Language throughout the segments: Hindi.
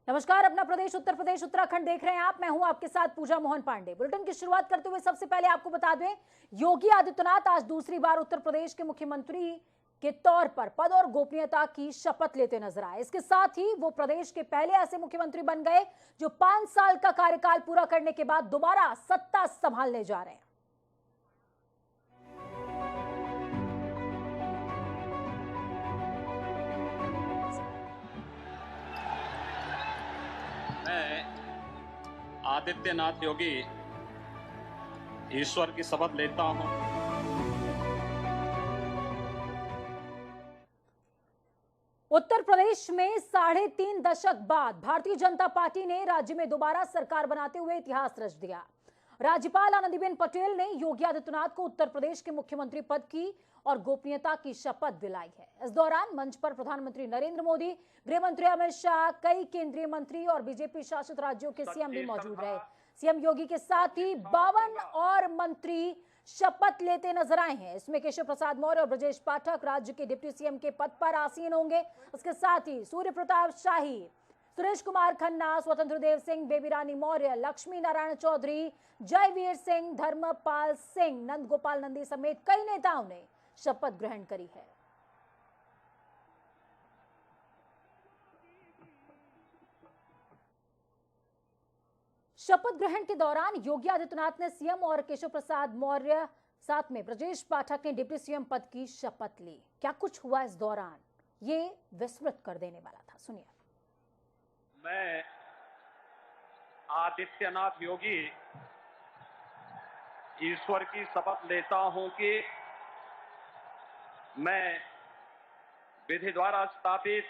नमस्कार, अपना प्रदेश उत्तर प्रदेश उत्तराखंड देख रहे हैं आप। मैं हूं आपके साथ पूजा मोहन पांडे। बुलेटिन की शुरुआत करते हुए सबसे पहले आपको बता दें, योगी आदित्यनाथ आज दूसरी बार उत्तर प्रदेश के मुख्यमंत्री के तौर पर पद और गोपनीयता की शपथ लेते नजर आए। इसके साथ ही वो प्रदेश के पहले ऐसे मुख्यमंत्री बन गए जो 5 साल का कार्यकाल पूरा करने के बाद दोबारा सत्ता संभालने जा रहे हैं। मैं आदित्यनाथ योगी ईश्वर की शपथ लेता हूं। उत्तर प्रदेश में 3.5 दशक बाद भारतीय जनता पार्टी ने राज्य में दोबारा सरकार बनाते हुए इतिहास रच दिया। राज्यपाल आनंदीबेन पटेल ने योगी आदित्यनाथ को उत्तर प्रदेश के मुख्यमंत्री पद की और गोपनीयता की शपथ दिलाई है। इस दौरान मंच पर प्रधानमंत्री नरेंद्र मोदी, गृह मंत्री अमित शाह, कई केंद्रीय मंत्री और बीजेपी शासित राज्यों के सीएम भी मौजूद रहे। सीएम योगी के साथ ही 52 और मंत्री शपथ लेते नजर आए हैं। इसमें केशव प्रसाद मौर्य और ब्रजेश पाठक राज्य के डिप्टी सीएम के पद पर आसीन होंगे। उसके साथ ही सूर्य प्रताप शाही, सुरेश कुमार खन्ना, स्वतंत्र देव सिंह, बेबी रानी मौर्य, लक्ष्मी नारायण चौधरी, जयवीर सिंह, धर्मपाल सिंह, नंदगोपाल नंदी समेत कई नेताओं ने शपथ ग्रहण करी है। शपथ ग्रहण के दौरान योगी आदित्यनाथ ने सीएम और केशव प्रसाद मौर्य साथ में ब्रजेश पाठक ने डिप्टी सीएम पद की शपथ ली। क्या कुछ हुआ इस दौरान, ये विस्मृत कर देने वाला था। सुनिए। मैं आदित्यनाथ योगी ईश्वर की शपथ लेता हूं कि मैं विधि द्वारा स्थापित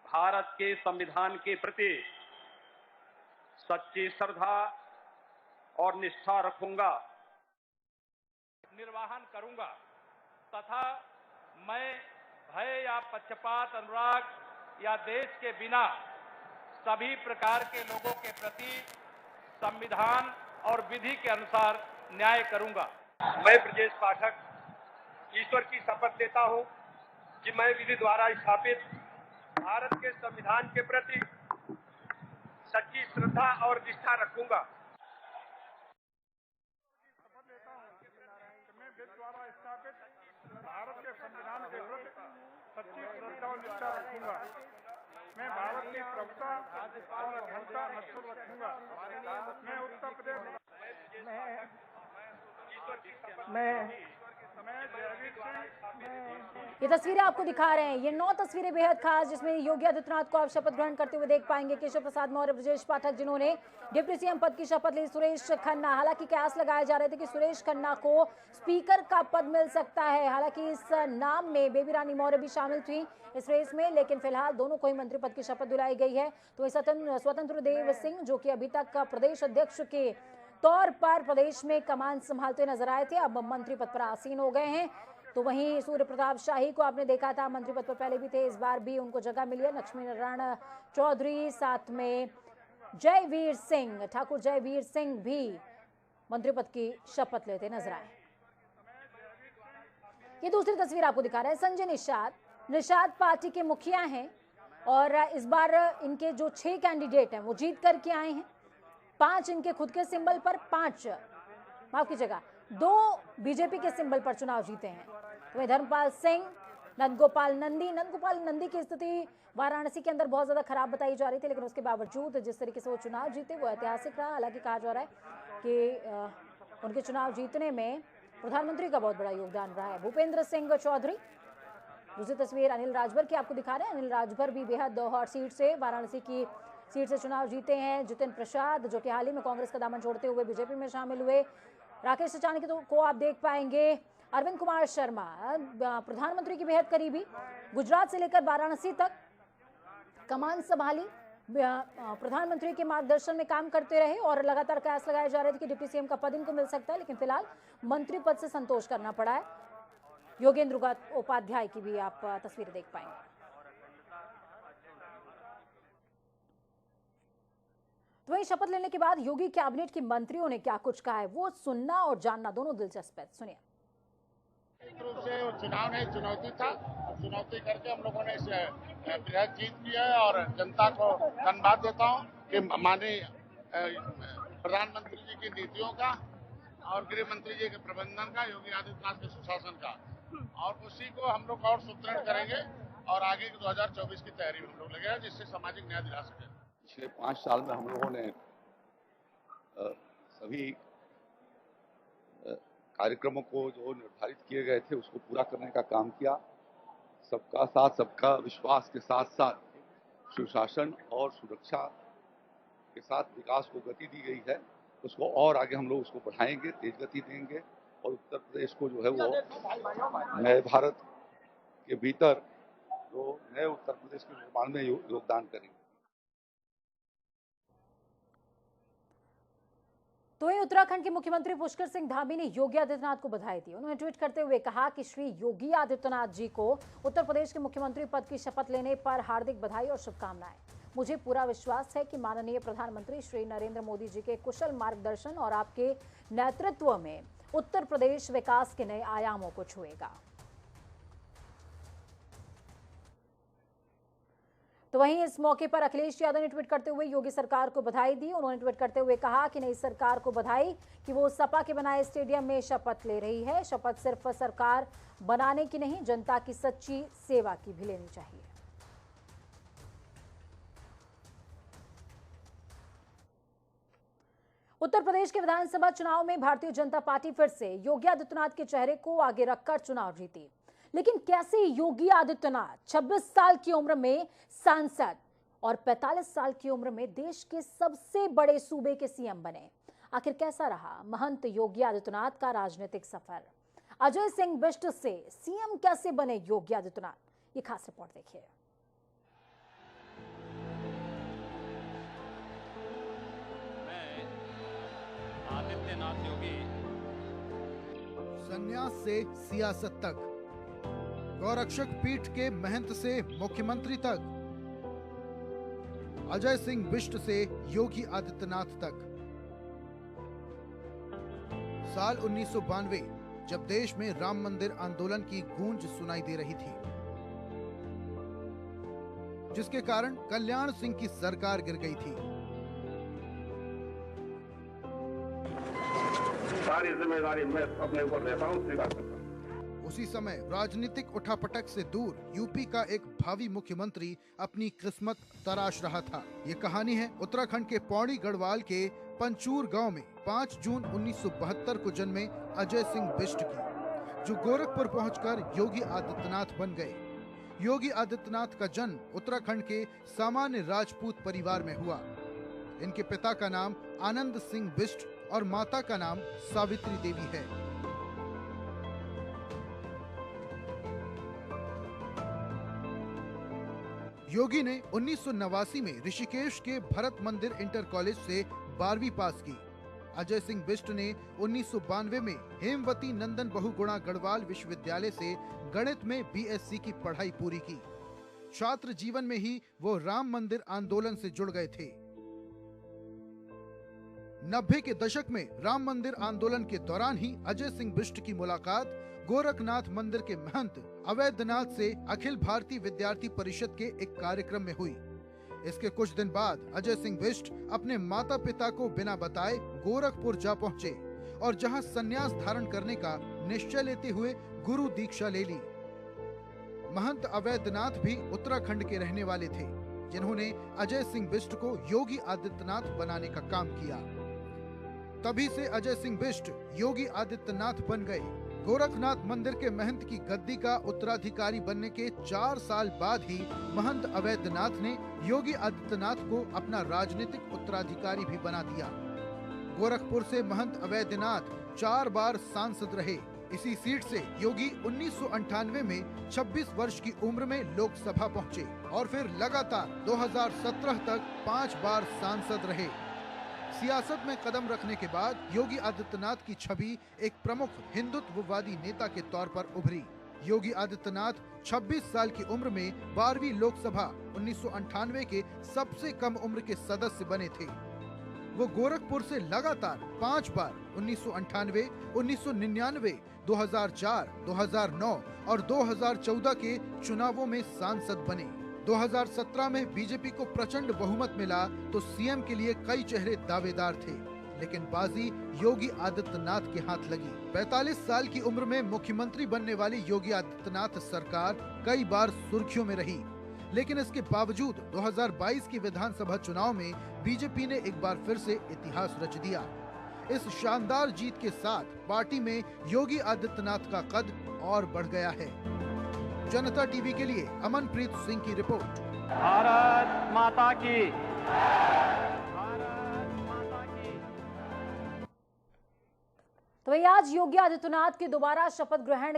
भारत के संविधान के प्रति सच्ची श्रद्धा और निष्ठा रखूंगा, निर्वाहन करूंगा तथा मैं भय या पक्षपात, अनुराग या देश के बिना सभी प्रकार के लोगों के प्रति संविधान और विधि के अनुसार न्याय करूंगा। मैं ब्रजेश पाठक ईश्वर की शपथ लेता हूं कि मैं विधि द्वारा स्थापित भारत के संविधान के प्रति सच्ची श्रद्धा और निष्ठा रखूंगा। शपथ लेता हूं कि मैं विधि द्वारा स्थापित भारत के संविधान के प्रति सच्ची श्रद्धा और निष्ठा रखूंगा। मैं भारत की प्रभुता और अखंडता अक्षुण्ण रखूंगा। मैं उत्तर प्रदेश ये तस्वीरें आपको दिखा रहे हैं। ये 9 तस्वीरें बेहद खास, जिसमें योगी आदित्यनाथ को आप शपथ ग्रहण करते हुए देख पाएंगे। केशव प्रसाद मौर्य, ब्रजेश पाठक जिन्होंने डिप्टी सीएम पद की शपथ ली, सुरेश खन्ना। हालांकि कयास लगाए जा रहे थे कि सुरेश खन्ना को स्पीकर का पद मिल सकता है। हालांकि इस नाम में बेबी रानी मौर्य भी शामिल थी इस रेस में, लेकिन फिलहाल दोनों को ही मंत्री पद की शपथ दिलाई गई है। तो स्वतंत्र देव सिंह, जो कि अभी तक प्रदेश अध्यक्ष के तौर पर प्रदेश में कमान संभालते नजर आए थे, अब मंत्री पद पर आसीन हो गए हैं। तो वहीं सूर्य प्रताप शाही को आपने देखा था मंत्री पद पर पहले भी थे, इस बार भी उनको जगह मिली है। लक्ष्मी नारायण चौधरी, साथ में जयवीर सिंह, ठाकुर जयवीर सिंह भी मंत्री पद की शपथ लेते नजर आए। ये दूसरी तस्वीर आपको दिखा रहे हैं संजय निषाद पार्टी के मुखिया हैं और इस बार इनके जो 6 कैंडिडेट हैं वो जीत करके आए हैं। 5 इनके खुद के सिंबल पर, 2 बीजेपी के सिंबल पर चुनाव जीते हैं। तो धर्मपाल सिंह, नंदगोपाल नंदी की स्थिति वाराणसी के अंदर बहुत ज्यादा खराब बताई जा रही थी, लेकिन उसके बावजूद जिस तरीके से वो चुनाव जीते वो ऐतिहासिक रहा। हालांकि कहा जा रहा है कि उनके चुनाव जीतने में प्रधानमंत्री का बहुत बड़ा योगदान रहा है। भूपेंद्र सिंह चौधरी। दूसरी तस्वीर अनिल राजभर की आपको दिखा रहे हैं। अनिल राजभर भी बेहद हॉट सीट से, वाराणसी की सीट से चुनाव जीते हैं। जितिन प्रसाद, जो कि हाल ही में कांग्रेस का दामन छोड़ते हुए बीजेपी में शामिल हुए। राकेश चाणक्य को आप देख पाएंगे। अरविंद कुमार शर्मा, प्रधानमंत्री की बेहद करीबी, गुजरात से लेकर वाराणसी तक कमान संभाली, प्रधानमंत्री के मार्गदर्शन में काम करते रहे और लगातार कयास लगाए जा रहे थे कि डिप्टी सीएम का पद इनको मिल सकता है, लेकिन फिलहाल मंत्री पद से संतोष करना पड़ा है। योगेंद्र उपाध्याय की भी आप तस्वीरें देख पाएंगे। तो वहीं शपथ लेने के बाद योगी कैबिनेट के मंत्रियों ने क्या कुछ कहा है, वो सुनना और जानना दोनों दिलचस्प है। सुनिए। रूप से चुनाव नहीं चुनौती था, चुनौती करके हम लोगों ने इस बृहद जीत की है और जनता को धन्यवाद देता हूँ कि माननीय प्रधानमंत्री जी की नीतियों का और गृह मंत्री जी के प्रबंधन का, योगी आदित्यनाथ के सुशासन का, और उसी को हम लोग और सुदृढ़ करेंगे और आगे के 2024 की तैयारी में हम लोग लगे हैं, जिससे सामाजिक न्याय दिला सके। पिछले 5 साल में हम लोगों ने सभी कार्यक्रमों को जो निर्धारित किए गए थे उसको पूरा करने का काम किया। सबका साथ, सबका विश्वास के साथ साथ सुशासन और सुरक्षा के साथ विकास को गति दी गई है। उसको और आगे हम लोग उसको बढ़ाएंगे, तेज गति देंगे और उत्तर प्रदेश को जो है वो नए भारत के भीतर जो नए उत्तर प्रदेश के निर्माण में योगदान करेंगे। तो वहीं उत्तराखंड के मुख्यमंत्री पुष्कर सिंह धामी ने योगी आदित्यनाथ को बधाई दी। उन्होंने ट्वीट करते हुए कहा कि श्री योगी आदित्यनाथ जी को उत्तर प्रदेश के मुख्यमंत्री पद की शपथ लेने पर हार्दिक बधाई और शुभकामनाएं। मुझे पूरा विश्वास है कि माननीय प्रधानमंत्री श्री नरेंद्र मोदी जी के कुशल मार्गदर्शन और आपके नेतृत्व में उत्तर प्रदेश विकास के नए आयामों को छुएगा। तो वहीं इस मौके पर अखिलेश यादव ने ट्वीट करते हुए योगी सरकार को बधाई दी। उन्होंने ट्वीट करते हुए कहा कि नई सरकार को बधाई कि वो सपा के बनाए स्टेडियम में शपथ ले रही है। शपथ सिर्फ सरकार बनाने की नहीं, जनता की सच्ची सेवा की भी लेनी चाहिए। उत्तर प्रदेश के विधानसभा चुनाव में भारतीय जनता पार्टी फिर से योगी आदित्यनाथ के चेहरे को आगे रखकर चुनाव जीती। लेकिन कैसे योगी आदित्यनाथ 26 साल की उम्र में सांसद और 45 साल की उम्र में देश के सबसे बड़े सूबे के सीएम बने? आखिर कैसा रहा महंत योगी आदित्यनाथ का राजनीतिक सफर? अजय सिंह बिष्ट से सीएम कैसे बने योगी आदित्यनाथ, ये खास रिपोर्ट देखिए। आदित्यनाथ योगी संन्यास से सियासत तक, गौरक्षक पीठ के महंत से मुख्यमंत्री तक, अजय सिंह बिष्ट से योगी आदित्यनाथ तक। साल 1992 जब देश में राम मंदिर आंदोलन की गूंज सुनाई दे रही थी, जिसके कारण कल्याण सिंह की सरकार गिर गई थी। सारी जिम्मेदारी मैं अपने ऊपर लेता हूँ, स्वीकार करता हूँ। उसी समय राजनीतिक उठापटक से दूर यूपी का एक भावी मुख्यमंत्री अपनी किस्मत तराश रहा था। ये कहानी है उत्तराखंड के पौड़ी गढ़वाल के पंचूर गांव में 5 जून 1972 को जन्मे अजय सिंह बिष्ट की, जो गोरखपुर पहुंचकर योगी आदित्यनाथ बन गए। योगी आदित्यनाथ का जन्म उत्तराखंड के सामान्य राजपूत परिवार में हुआ। इनके पिता का नाम आनंद सिंह बिष्ट और माता का नाम सावित्री देवी है। योगी ने 1989 में ऋषिकेश के भरत मंदिर इंटर कॉलेज से 12वीं पास की। अजय सिंह बिष्ट ने 1992 में हेमवती नंदन बहुगुणा गढ़वाल विश्वविद्यालय से गणित में बीएससी की पढ़ाई पूरी की। छात्र जीवन में ही वो राम मंदिर आंदोलन से जुड़ गए थे। 90 के दशक में राम मंदिर आंदोलन के दौरान ही अजय सिंह बिष्ट की मुलाकात गोरखनाथ मंदिर के महंत अवैधनाथ से अखिल भारतीय विद्यार्थी परिषद के एक कार्यक्रम में हुई। इसके कुछ दिन बाद अजय सिंह बिष्ट अपने माता पिता को बिना बताए गोरखपुर जा पहुंचे और जहां संन्यास धारण करने का निश्चय लेते हुए गुरु दीक्षा ले ली। महंत अवैधनाथ भी उत्तराखंड के रहने वाले थे, जिन्होंने अजय सिंह बिष्ट को योगी आदित्यनाथ बनाने का काम किया। तभी से अजय सिंह बिष्ट योगी आदित्यनाथ बन गए। गोरखनाथ मंदिर के महंत की गद्दी का उत्तराधिकारी बनने के 4 साल बाद ही महंत अवैधनाथ ने योगी आदित्यनाथ को अपना राजनीतिक उत्तराधिकारी भी बना दिया। गोरखपुर से महंत अवैधनाथ 4 बार सांसद रहे। इसी सीट से योगी 1998 में 26 वर्ष की उम्र में लोकसभा पहुंचे और फिर लगातार 2017 तक 5 बार सांसद रहे। सियासत में कदम रखने के बाद योगी आदित्यनाथ की छवि एक प्रमुख हिंदुत्ववादी नेता के तौर पर उभरी। योगी आदित्यनाथ 26 साल की उम्र में 12वीं लोकसभा 1998 के सबसे कम उम्र के सदस्य बने थे। वो गोरखपुर से लगातार 5 बार 1998, 1999, 2004, 2009 और 2014 के चुनावों में सांसद बने। 2017 में बीजेपी को प्रचंड बहुमत मिला तो सीएम के लिए कई चेहरे दावेदार थे, लेकिन बाजी योगी आदित्यनाथ के हाथ लगी। 45 साल की उम्र में मुख्यमंत्री बनने वाली योगी आदित्यनाथ सरकार कई बार सुर्खियों में रही, लेकिन इसके बावजूद 2022 के विधानसभा चुनाव में बीजेपी ने एक बार फिर से इतिहास रच दिया। इस शानदार जीत के साथ पार्टी में योगी आदित्यनाथ का कद और बढ़ गया है। जनता टीवी के लिए अमनप्रीत सिंह की रिपोर्ट। भारत माता की। तो वही आज योगी आदित्यनाथ के दोबारा शपथ ग्रहण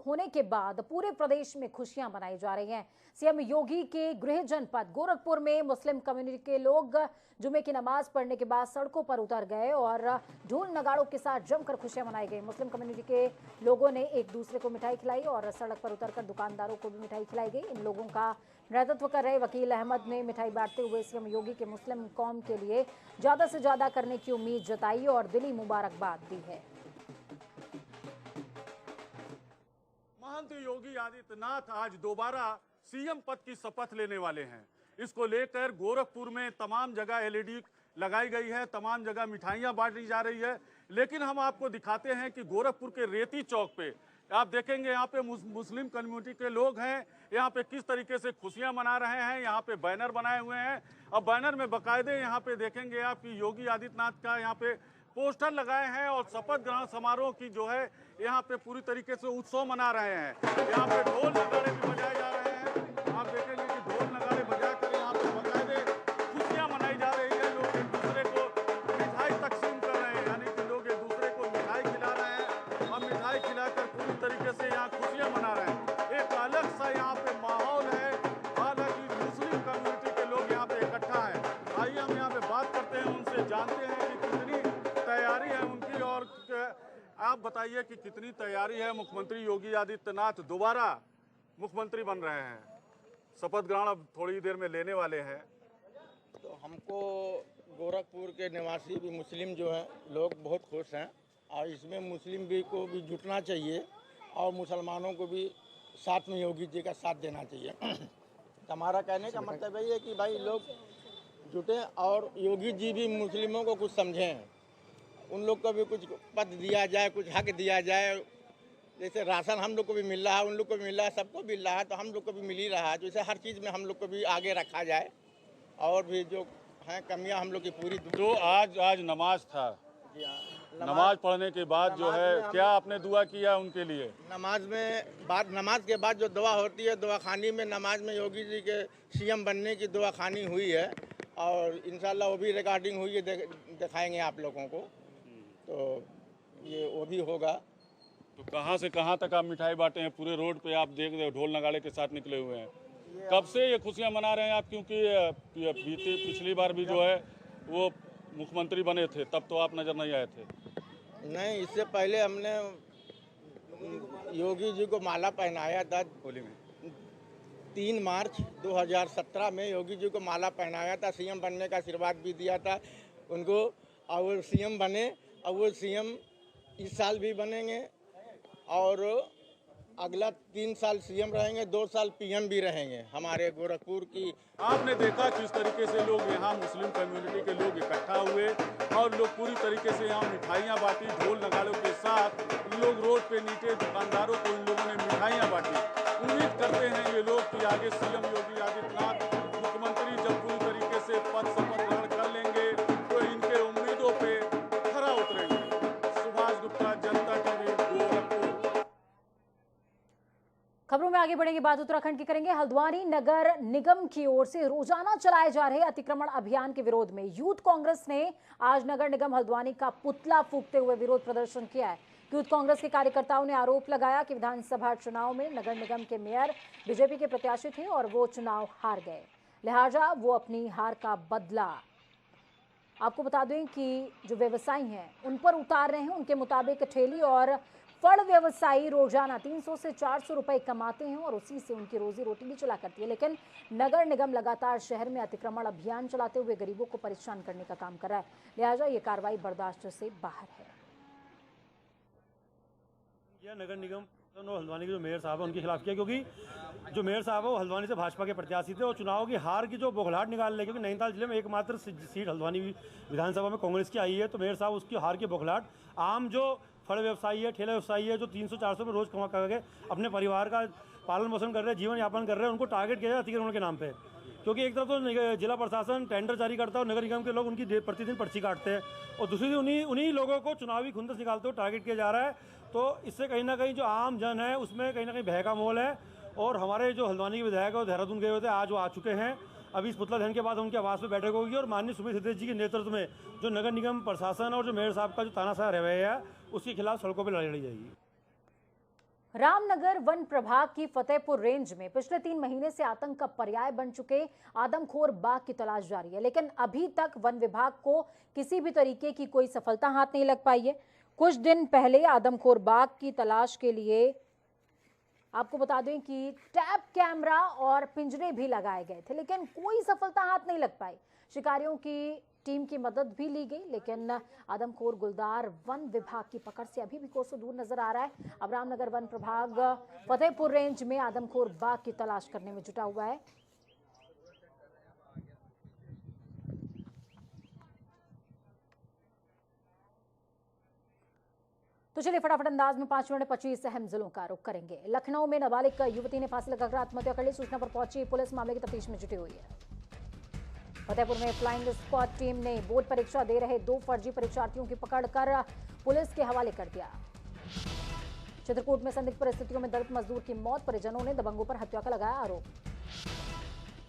होने के बाद पूरे प्रदेश में खुशियां मनाई जा रही हैं। सीएम योगी के गृह जनपद गोरखपुर में मुस्लिम कम्युनिटी के लोग जुमे की नमाज पढ़ने के बाद सड़कों पर उतर गए और ढोल नगाड़ों के साथ जमकर खुशियां मनाई गई। मुस्लिम कम्युनिटी के लोगों ने एक दूसरे को मिठाई खिलाई और सड़क पर उतरकर दुकानदारों को भी मिठाई खिलाई गई। इन लोगों का नेतृत्व कर रहे वकील अहमद ने मिठाई बांटते हुए सीएम योगी के मुस्लिम कौम के लिए ज्यादा से ज्यादा करने की उम्मीद जताई और दिली मुबारकबाद दी है। महंत योगी आदित्यनाथ आज दोबारा सीएम पद की शपथ लेने वाले हैं। इसको लेकर गोरखपुर में तमाम जगह एलईडी लगाई गई है, तमाम जगह मिठाइयां बांटी जा रही है। लेकिन हम आपको दिखाते हैं कि गोरखपुर के रेती चौक पे आप देखेंगे यहाँ पे मुस्लिम कम्युनिटी के लोग हैं, यहाँ पे किस तरीके से खुशियां मना रहे हैं। यहाँ पे बैनर बनाए हुए हैं और बैनर में बाकायदे यहाँ पे देखेंगे आप कि योगी आदित्यनाथ का यहाँ पे पोस्टर लगाए हैं और शपथ ग्रहण समारोह की जो है यहाँ पे पूरी तरीके से उत्सव मना रहे हैं। यहाँ पे ढोल नगाड़े भी बजाए जा रहे हैं। आप देखेंगे कि ढोल नगाड़े बजाकर यहाँ पे बाकायदे खुशियाँ मनाई जा रही है। लोग एक दूसरे को मिठाई तकसीम कर रहे हैं, यानी कि लोग एक दूसरे को मिठाई खिला रहे हैं और मिठाई खिलाकर पूरी तरीके से यहाँ खुशियाँ मना रहे हैं। एक अलग सा यहाँ पे माहौल है। हालांकि मुस्लिम कम्युनिटी के लोग यहाँ पे इकट्ठा है। आइए हम यहाँ पे बात करते हैं, उनसे जानते हैं कि कितनी तैयारी है उनकी और आप बताइए कि कितनी तैयारी है। मुख्यमंत्री योगी आदित्यनाथ दोबारा मुख्यमंत्री बन रहे हैं, शपथ ग्रहण अब थोड़ी देर में लेने वाले हैं। तो हमको गोरखपुर के निवासी भी मुस्लिम जो हैं लोग बहुत खुश हैं और इसमें मुस्लिम भी को भी जुटना चाहिए और मुसलमानों को भी साथ में योगी जी का साथ देना चाहिए। तो हमारा कहने का मतलब यही है कि भाई लोग जुटें और योगी जी भी मुस्लिमों को कुछ समझें, उन लोग को भी कुछ पद दिया जाए, कुछ हक दिया जाए। जैसे राशन हम लोग को भी मिल रहा है, उन लोग को भी मिल रहा है, सबको मिल रहा है, तो हम लोग को भी मिल ही रहा है। जैसे हर चीज़ में हम लोग को भी आगे रखा जाए और भी जो हैं कमियां हम लोग की पूरी। तो आज नमाज था, नमाज पढ़ने के बाद जो है क्या आपने दुआ किया उनके लिए? नमाज के बाद जो दुआ होती है, दुआ खानी में नमाज में योगी जी के सीएम बनने की दुआ खानी हुई है और इंशाल्लाह वो भी रिकॉर्डिंग हुई है, दिखाएंगे आप लोगों को। तो ये वो भी होगा। तो कहाँ से कहाँ तक आप मिठाई बांटे हैं? पूरे रोड पे आप देख रहे हो ढोल नगाड़े के साथ निकले हुए हैं। कब से ये खुशियाँ मना रहे हैं आप? क्योंकि पिछली बार भी जो है वो मुख्यमंत्री बने थे, तब तो आप नजर नहीं आए थे। नहीं, इससे पहले हमने योगी जी को माला पहनाया था होली में। 3 मार्च 2017 में योगी जी को माला पहनाया था, सीएम बनने का आशीर्वाद भी दिया था उनको और वो सीएम बने। अब वो सीएम इस साल भी बनेंगे और अगला 3 साल सीएम रहेंगे, 2 साल पीएम भी रहेंगे हमारे गोरखपुर की। आपने देखा किस तरीके से लोग यहाँ मुस्लिम कम्युनिटी के लोग इकट्ठा हुए और लोग पूरी तरीके से यहाँ मिठाइयाँ बांटी, ढोल नगाड़ों के साथ लोग रोड पे नीचे दुकानदारों को इन लोगों ने मिठाइयाँ बांटी। उम्मीद करते हैं ये लोग कि आगे सीएम योगी आदित्यनाथ मुख्यमंत्री जब पूरी तरीके से पद शपथ ग्रहण कर लेंगे तो इनके उम्मीदों पे खरा उतरेंगे। सुभाष गुप्ता, जनता टीवी, गोरखपुर। खबरों में आगे बढ़ेंगे, बात उत्तराखंड की करेंगे। हल्द्वानी नगर निगम की ओर से रोजाना चलाए जा रहे अतिक्रमण अभियान के विरोध में यूथ कांग्रेस ने आज नगर निगम हल्द्वानी का पुतला फूंकते हुए विरोध प्रदर्शन किया है। यूथ कांग्रेस के कार्यकर्ताओं ने आरोप लगाया कि विधानसभा चुनाव में नगर निगम के मेयर बीजेपी के प्रत्याशी थे और वो चुनाव हार गए, लिहाजा वो अपनी हार का बदला। आपको बता दें कि जो व्यवसायी हैं उन पर उतार रहे हैं। उनके मुताबिक ठेली और फल व्यवसायी रोजाना 300 से 400 रुपए कमाते हैं और उसी से उनकी रोजी रोटी भी चला करती है, लेकिन नगर निगम लगातार शहर में अतिक्रमण अभियान चलाते हुए गरीबों को परेशान करने का काम कर रहा है। लिहाजा ये कार्रवाई बर्दाश्त से बाहर है। नगर निगम और हल्द्वानी के जो मेयर साहब है उनके खिलाफ किया, क्योंकि जो मेयर साहब है वो हल्द्वानी से भाजपा के प्रत्याशी थे और चुनाव की हार की जो बौखलाहट निकाल रहे, क्योंकि नैनीताल जिले में एकमात्र सीट हल्द्वानी विधानसभा में कांग्रेस की आई है, तो मेयर साहब उसकी हार की बौखलाहट आम जो फल व्यवसायी है, ठेला व्यवसायी है, जो 300-400 में रोज कमा करके अपने परिवार का पालन पोषण कर रहे हैं, जीवन यापन कर रहे हैं, उनको टारगेट किया जाए अतिक्रमण के नाम पे। क्योंकि एक तरफ तो जिला प्रशासन टेंडर जारी करता है और नगर निगम के लोग उनकी प्रतिदिन पर्ची काटते हैं, और दूसरी उन्हीं लोगों को चुनावी खुंदस निकालते हुए टारगेट किया जा रहा है। तो इससे कहीं ना कहीं जो आम जन है उसमें कहीं ना कहीं भय का माहौल है। और हमारे जो हल्द्वानी के विधायक है वो देहरादून गए हुए थे, आज वो आ चुके हैं। अभी इस पुतला दहन के बाद उनके आवास में बैठक होगी और माननीय सुमित सिद्धेश जी के नेतृत्व में जो नगर निगम प्रशासन और जो मेयर साहब का जो तानाशाह रवैया है उसके खिलाफ सड़कों पर लड़ी जाएगी। रामनगर वन प्रभाग की फतेहपुर रेंज में पिछले 3 महीने से आतंक का पर्याय बन चुके आदमखोर बाघ की तलाश जारी है, लेकिन अभी तक वन विभाग को किसी भी तरीके की कोई सफलता हाथ नहीं लग पाई है। कुछ दिन पहले आदमखोर बाघ की तलाश के लिए आपको बता दें कि टैप कैमरा और पिंजरे भी लगाए गए थे, लेकिन कोई सफलता हाथ नहीं लग पाई। शिकारियों की टीम की मदद भी ली गई, लेकिन आदमखोर गुलदार वन विभाग की पकड़ से अभी भी कोसों दूर नजर आ रहा है। अब रामनगर वन प्रभाग फतेहपुर रेंज में आदमखोर बाघ की तलाश करने में जुटा हुआ है। तो चलिए फटाफट अंदाज में 5 मिनट 25 अहम जिलों का रुख करेंगे। लखनऊ में नाबालिग युवती ने फांसी लगाकर आत्महत्या कर ली। सूचना पर पहुंची पुलिस मामले की तफ्तीश में जुटी हुई है। फतेहपुर में फ्लाइंग स्क्वाड टीम ने बोर्ड परीक्षा दे रहे 2 फर्जी परीक्षार्थियों की पकड़ कर पुलिस के हवाले कर दिया। चित्रकूट में संदिग्ध परिस्थितियों में दलित मजदूर की मौत, परिजनों ने दबंगों पर हत्या का लगाया आरोप।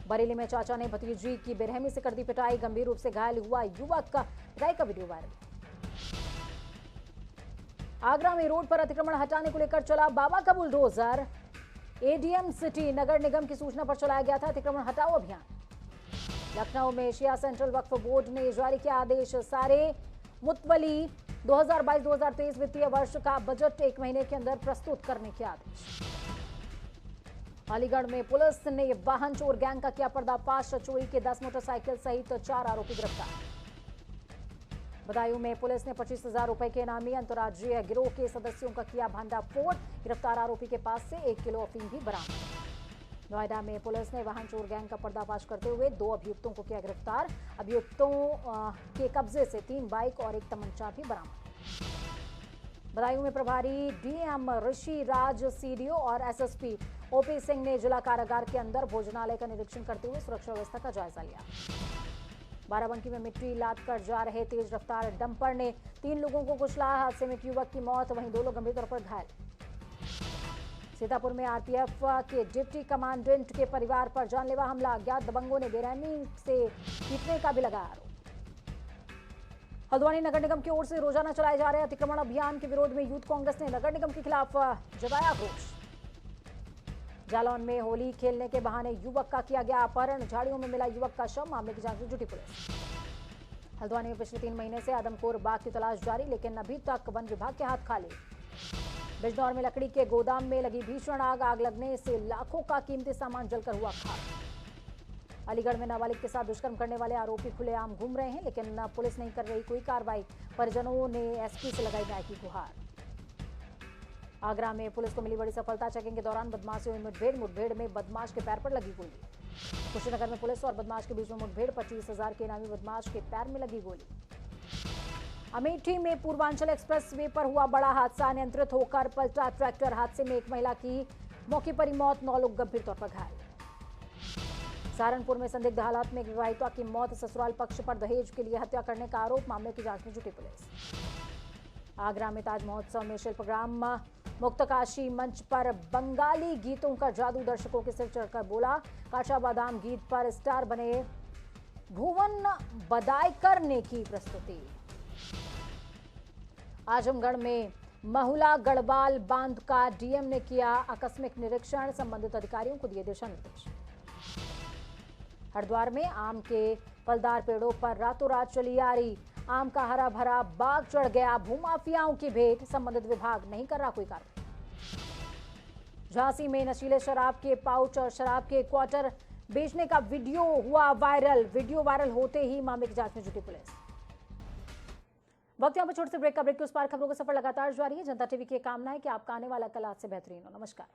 बरेली में चाचा ने भतीजी की बेरहमी से कर दी पिटाई, गंभीर रूप से घायल हुआ युवक का पिटाई का वीडियो वायरल। आगरा में रोड पर अतिक्रमण हटाने को लेकर चला बाबा का बुलडोजर। एडीएम सिटी नगर निगम की सूचना पर चलाया गया था अतिक्रमण हटाओ अभियान। लखनऊ में एशिया सेंट्रल वक्फ बोर्ड ने जारी किया आदेश, सारे मुतवली 2022-2023 वित्तीय वर्ष का बजट 1 महीने के अंदर प्रस्तुत करने के आदेश। अलीगढ़ में पुलिस ने वाहन चोर गैंग का किया पर्दाफाश, चोरी के 10 मोटरसाइकिल सहित 4 आरोपी गिरफ्तार। बदायूं में पुलिस ने 25,000 रुपए के इनामी अंतर्राज्यीय गिरोह के सदस्यों का किया भंडाफोड़, गिरफ्तार आरोपी के पास से 1 किलो अफीम भी बरामद। नोएडा में पुलिस ने वाहन चोर गैंग का पर्दाफाश करते हुए 2 अभियुक्तों को किया गिरफ्तार। अभियुक्तों के कब्जे से 3 बाइक और 1 तमंचा भी बरामद। बदायूं में प्रभारी डीएम ऋषि राज, सीडीओ और एसएसपी ओपी सिंह ने जिला कारागार के अंदर भोजनालय का निरीक्षण करते हुए सुरक्षा व्यवस्था का जायजा लिया। बाराबंकी में मिट्टी लाद कर जा रहे तेज रफ्तार डंपर ने 3 लोगों को कुचला, हादसे में एक युवक की मौत, वहीं 2 लोग गंभीर तौर पर घायल। सीतापुर में आरपीएफ के डिप्टी कमांडेंट के परिवार पर जानलेवा हमला, अज्ञात दबंगों ने बेरहमी से पीटने का भी लगाया आरोप। हल्द्वानी नगर निगम की ओर से रोजाना चलाए जा रहे अतिक्रमण अभियान के विरोध में यूथ कांग्रेस ने नगर निगम के खिलाफ जताया आक्रोश। जालौन में होली खेलने के बहाने युवक का किया गया अपहरण, झाड़ियों में मिला युवक का शव, मामले की जांच में जुटी पुलिस। हल्द्वानी में पिछले 3 महीने से आदमखोर बाघ की तलाश जारी, लेकिन अभी तक वन विभाग के हाथ खाली। बिजनौर में लकड़ी के गोदाम में लगी भीषण आग, आग लगने से लाखों का कीमती सामान जलकर हुआ खाक। अलीगढ़ में नाबालिग के साथ दुष्कर्म करने वाले आरोपी खुलेआम घूम रहे हैं, लेकिन पुलिस नहीं कर रही कोई कार्रवाई। परिजनों ने एसपी से लगाई न्याय की गुहार। आगरा में पुलिस को मिली बड़ी सफलता, चेकिंग के दौरान बदमाशों में मुठभेड़ में बदमाश के पैर पर लगी गोली। कुशीनगर में पुलिस और बदमाश के बीच में मुठभेड़, 25,000 के इनामी बदमाश के पैर में लगी गोली। अमेठी में पूर्वांचल एक्सप्रेस वे पर हुआ बड़ा हादसा, अनियंत्रित होकर पलटा ट्रैक्टर, हादसे में एक महिला की मौके पर ही मौत, 9 लोग गंभीर तौर पर घायल। सहारनपुर में संदिग्ध हालात में एक विवाहिता की मौत, ससुराल पक्ष पर दहेज के लिए हत्या करने का आरोप, मामले की जांच में जुटी पुलिस। आगरा में ताज महोत्सव में शिल्पग्राम मुक्तकाशी मंच पर बंगाली गीतों का जादू, दर्शकों के सिर चढ़कर बोला। काशा बादाम गीत पर स्टार बने भुवन बदायकर ने की प्रस्तुति। आजमगढ़ में महुला गढ़वाल बांध का डीएम ने किया आकस्मिक निरीक्षण, संबंधित अधिकारियों को दिए दिशा निर्देश। हरिद्वार में आम के फलदार पेड़ों पर रातों रात चली आ रही आम का हरा भरा बाग चढ़ गया, भूमाफियाओं की भेंट, संबंधित विभाग नहीं कर रहा कोई कार्रवाई। झांसी में नशीले शराब के पाउच और शराब के क्वार्टर बेचने का वीडियो हुआ वायरल। वीडियो वायरल होते ही मामले की जांच में जुटी पुलिस। वक्त यहाँ पर छोटे से ब्रेक का ब्रेक के उस पार खबरों का सफर लगातार जारी है। जनता टीवी की कामना है कि आपका आने वाला कल आज से बेहतरीन हो। नमस्कार।